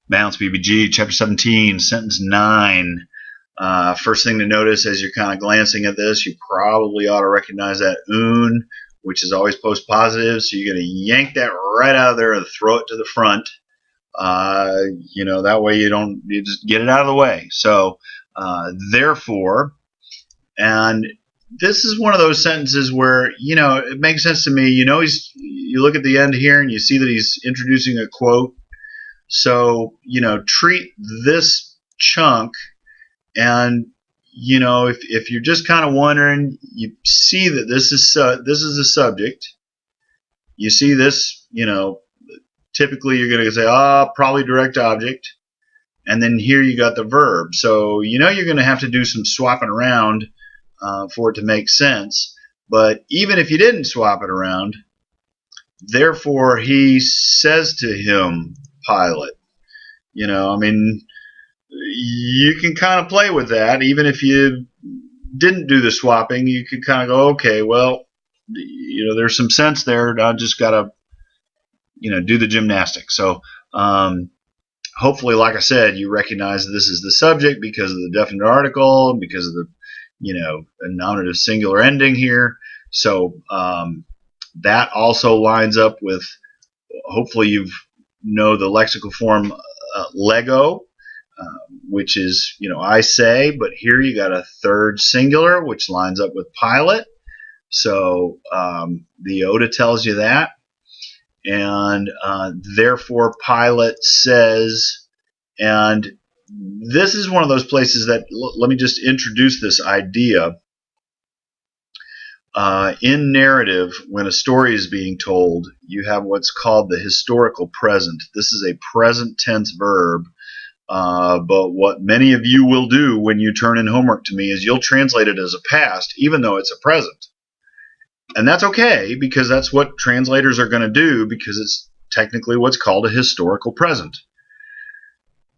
Mounce, BBG, chapter 17, sentence 9. First thing to notice as you're kind of glancing at this, you probably ought to recognize that un, which is always post positive, so you're going to yank that right out of there and throw it to the front. That way you just get it out of the way. So, therefore, and this is one of those sentences where, it makes sense to me. You look at the end here and you see that he's introducing a quote. So, treat this chunk, and, if you're just kind of wondering, you see that this is the subject. You see this, typically you're going to say, probably direct object. And then here you got the verb. So, you're going to have to do some swapping around for it to make sense. But even if you didn't swap it around, therefore he says to him, Pilate. You can kind of play with that. Even if you didn't do the swapping, you could kind of go, okay, well, there's some sense there. I just got to, do the gymnastics. So, hopefully, like I said, you recognize this is the subject because of the definite article, because of the, nominative singular ending here. So, that also lines up with, hopefully you know the lexical form Lego, which is, I say, but here you got a third singular, which lines up with Pilate. So the iota tells you that. And therefore Pilate says, and this is one of those places that, let me just introduce this idea. In narrative, when a story is being told, you have what's called the historical present. This is a present tense verb, but what many of you will do when you turn in homework to me is you'll translate it as a past, even though it's a present. And that's okay, because that's what translators are going to do, because it's technically what's called a historical present.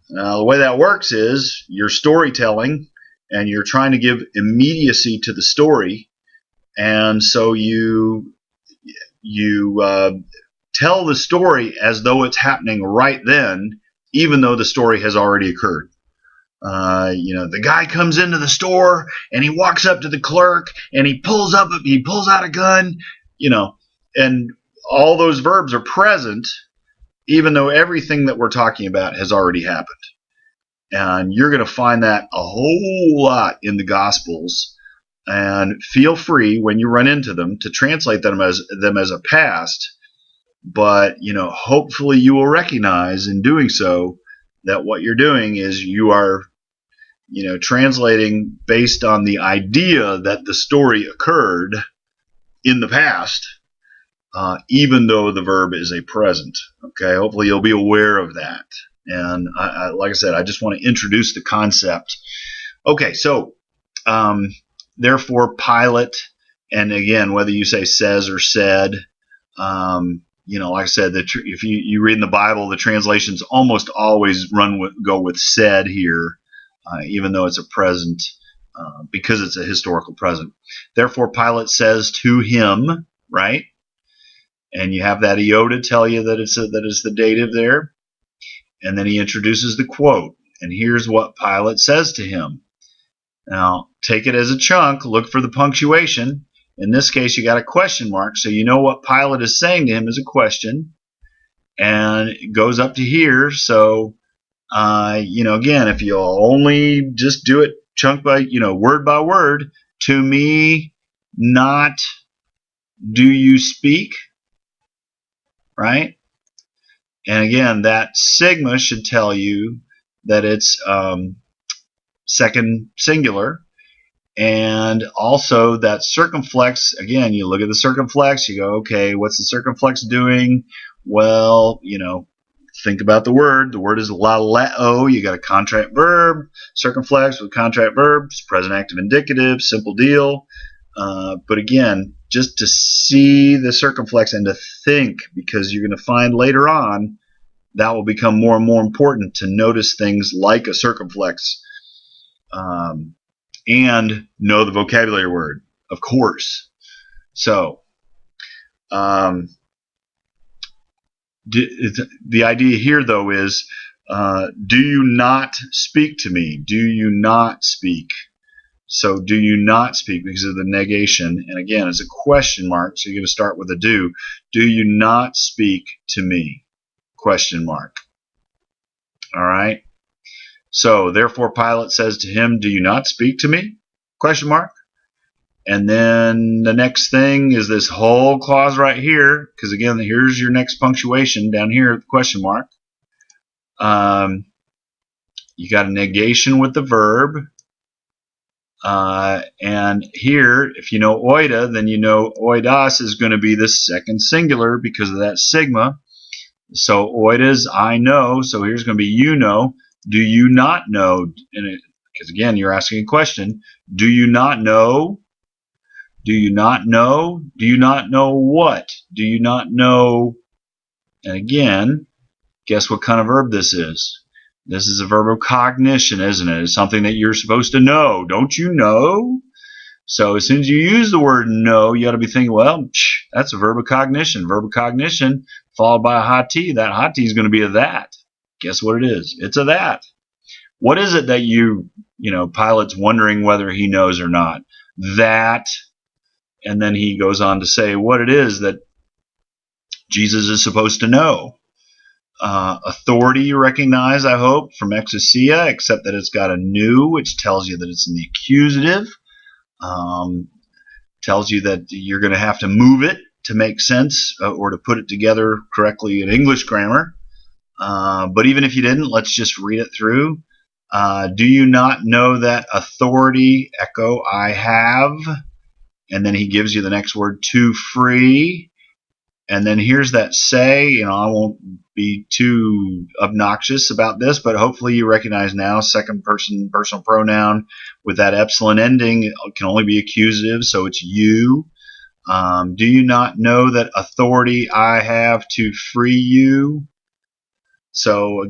Now, the way that works is you're storytelling, and you're trying to give immediacy to the story. And so you tell the story as though it's happening right then, even though the story has already occurred. The guy comes into the store and he walks up to the clerk and he pulls out a gun, and all those verbs are present, even though everything that we're talking about has already happened. And you're going to find that a whole lot in the Gospels. And feel free when you run into them to translate them as a past, but hopefully you will recognize in doing so that what you're doing is you are translating based on the idea that the story occurred in the past, even though the verb is a present. Okay, hopefully you'll be aware of that. And like I said, I just want to introduce the concept. Okay, so therefore Pilate, and again, whether you say says or said, like I said, if you read in the Bible, the translations almost always go with said here, even though it's a present, because it's a historical present. Therefore Pilate says to him, right? And you have that iota tell you that it's the dative there. And then he introduces the quote. And here's what Pilate says to him. Now, take it as a chunk, look for the punctuation. In this case, you got a question mark, so you know what Pilate is saying to him is a question. And it goes up to here, so, again, if you only just do it chunk by, word by word, to me, not do you speak, right? And again, that sigma should tell you that it's second singular. And also that circumflex, again, you look at the circumflex, you go, okay, what's the circumflex doing? Well, think about the word. The word is laleo. You got a contract verb, circumflex with contract verbs, present active indicative, simple deal. But again, just to see the circumflex and to think, because you're going to find later on that will become more and more important to notice things like a circumflex. And know the vocabulary word, of course. So, the idea here, though, is Do you not speak to me? Do you not speak? So do you not speak because of the negation? And again, it's a question mark, so you're going to start with a do. Do you not speak to me? Question mark. All right. So therefore Pilate says to him, do you not speak to me? Question mark. And then the next thing is this whole clause right here, because again, here's your next punctuation down here, question mark. You got a negation with the verb. And here, if you know oida, then you know oidas is going to be the second singular because of that sigma. So oida is I know, so here's going to be you know. Do you not know? Because again, you're asking a question. Do you not know? Do you not know? Do you not know what? Do you not know? And again, guess what kind of verb this is? This is a verb of cognition, isn't it? It's something that you're supposed to know. Don't you know? So as soon as you use the word know, you got to be thinking, well, that's a verb of cognition. Verb of cognition followed by a hot T. That hot T is going to be a that. Guess what it is? It's a that. What is it that Pilate's wondering whether he knows or not? That. And then he goes on to say what it is that Jesus is supposed to know. Authority you recognize, I hope, from exousia, except that it's got a nu, which tells you that it's in the accusative. Tells you that you're going to have to move it to make sense or to put it together correctly in English grammar. But even if you didn't, let's just read it through. Do you not know that authority, echo, I have? And then he gives you the next word, to free. And then here's that say. I won't be too obnoxious about this, but hopefully you recognize now second person personal pronoun with that epsilon ending. It can only be accusative, so it's you. Do you not know that authority I have to free you? So,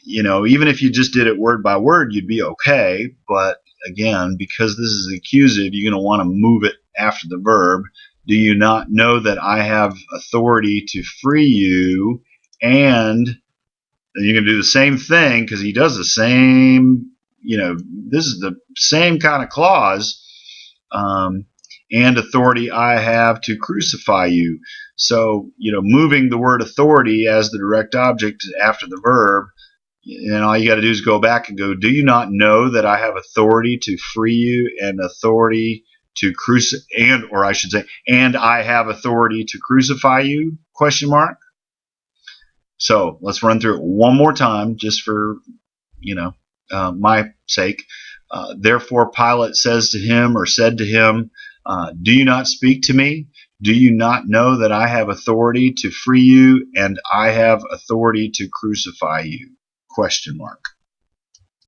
even if you just did it word by word, you'd be okay. But again, because this is accusative, you're going to want to move it after the verb. Do you not know that I have authority to free you? And then you're going to do the same thing because he does the same, this is the same kind of clause. And authority I have to crucify you. So, moving the word authority as the direct object after the verb, and all you got to do is go back and go, do you not know that I have authority to free you and authority to and I have authority to crucify you? Question mark. So let's run through it one more time, just for my sake. Therefore, Pilate says to him, or said to him, do you not speak to me? Do you not know that I have authority to free you and I have authority to crucify you? Question mark.